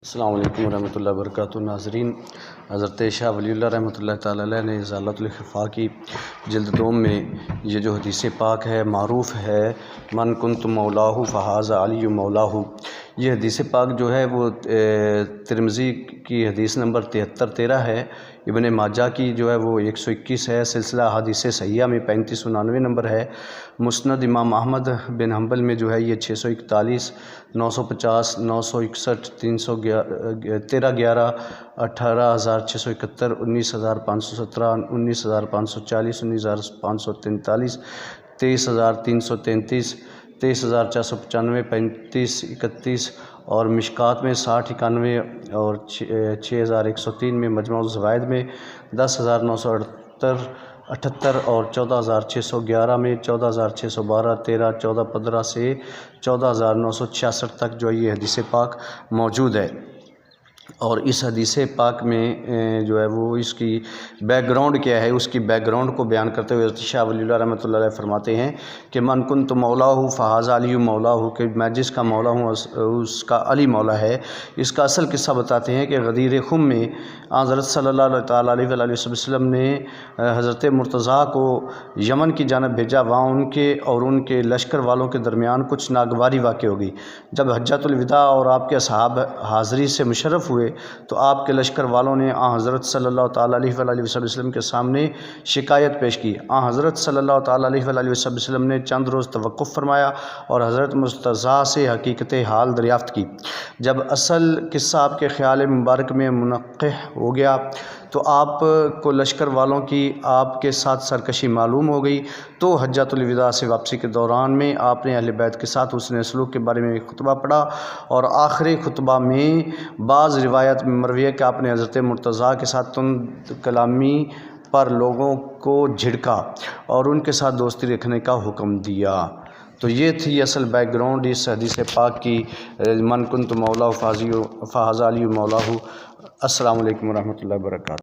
السلام علیکم ورحمۃ اللہ وبرکاتہ۔ ناظرین، حضرت شاہ ولی اللہ رحمۃ اللہ تعالی علیہ نے ازالۃ الخفا کی جلد دوم میں یہ جو حدیث پاک ہے معروف ہے، من کنت مولاہ فہذا علی مولاہ۔ یہ حدیث پاک جو ہے وہ ترمذی کی حدیث نمبر 7313 ہے، ابن ماجہ کی جو ہے وہ 121 ہے، سلسلہ حدیث صحیحہ میں 3599 نمبر ہے، مسند امام احمد بن حنبل میں جو ہے یہ 641، 950، 961، 1311، 18671، 19517، 19540، 19543، 23333، 23495، 3531 اور مشکات میں 6091 اور 6103 میں، مجموع الزوائد میں 10978 اور 14611 میں، 14612، 13، 14، 15 سے 14966 تک جو یہ حدیث پاک موجود ہے۔ اور اس حدیث پاک میں جو ہے وہ اس کی بیک گراؤنڈ کیا ہے، اس کی بیک گراؤنڈ کو بیان کرتے ہوئے شاہ ولی اللہ رحمۃ اللہ علیہ فرماتے ہیں کہ من کنت مولاہ فہذا علی مولاہ، کہ میں جس کا مولا ہوں اس کا علی مولا ہے۔ اس کا اصل قصہ بتاتے ہیں کہ غدیر خم میں حضرت صلی اللہ تعالیٰ علیہ وسلم نے حضرت مرتضیٰ کو یمن کی جانب بھیجا، وہاں ان کے اور ان کے لشکر والوں کے درمیان کچھ ناگواری واقع ہو گئی۔ جب حجۃ الوداع اور آپ کے اصحاب حاضری سے مشرف ہوئے تو آپ کے لشکر والوں نے حضرت صلی اللہ تعالیٰ علیہ وسلم کے سامنے شکایت پیش کی۔ حضرت صلی اللہ تعالیٰ علیہ وسلم نے چند روز توقف فرمایا اور حضرت مرتضیٰ سے حقیقت حال دریافت کی۔ جب اصل قصہ آپ کے خیال مبارک میں منقح ہو گیا تو آپ کو لشکر والوں کی آپ کے ساتھ سرکشی معلوم ہو گئی، تو حجۃ الوداع سے واپسی کے دوران میں آپ نے اہل بیت کے ساتھ حسن سلوک کے بارے میں خطبہ پڑھا، اور آخری خطبہ میں بعض روایت میں مروی ہے کہ آپ نے حضرت مرتضیٰ کے ساتھ تند کلامی پر لوگوں کو جھڑکا اور ان کے ساتھ دوستی رکھنے کا حکم دیا۔ تو یہ تھی اصل بیک گراؤنڈ اس حدیث پاک کی، من کنت مولا فہذا علی مولاہ۔ السلام علیکم ورحمۃ اللہ وبرکاتہ۔